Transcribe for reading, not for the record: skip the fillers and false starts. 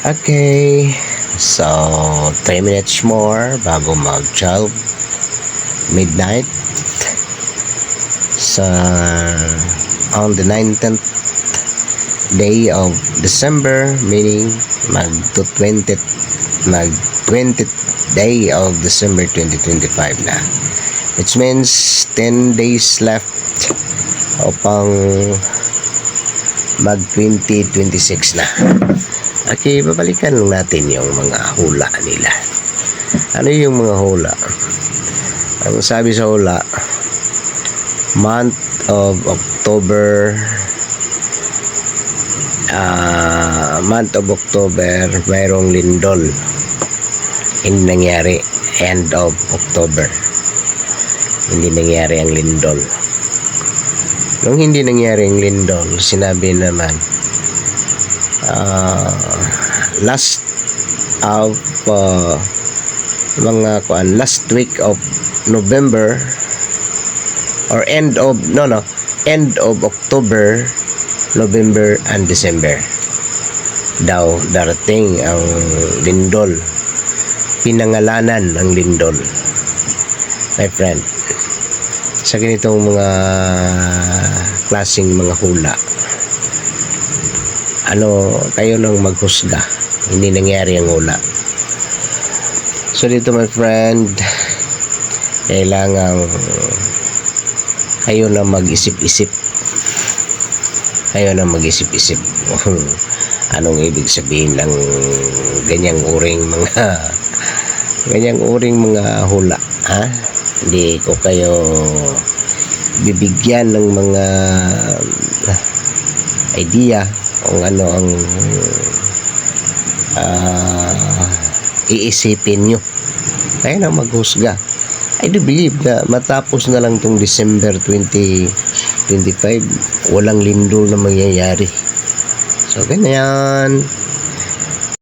Okay, so 3 minutes more bago mag 12 midnight sa on the 19th day of December, meaning mag 20th day of December 2025 na, which means 10 days left upang mag 2026 na. Okay, babalikan lang natin yung mga hula nila. Ano yung mga hula? Ang sabi sa hula, month of October, mayroong lindol. Hindi nangyari. End of October, hindi nangyari ang lindol. Nung hindi nangyari ang lindol, sinabi naman last week of November or end of October, November and December daw darating ang lindol. Pinangalanan ang lindol, my friend. Sa ganitong mga klaseng mga hula, kayo nang maghusga. Hindi nangyari ang hula. So dito, my friend, kailangan kayo na mag-isip-isip. Anong ibig sabihin ng ganyang uring mga hula, ha? Hindi ko kayo bibigyan ng mga idea kung ano ang iisipin nyo. Kaya na maghusga. I do believe na matapos na lang tong December 2025, walang lindol na mangyayari. So ganyan.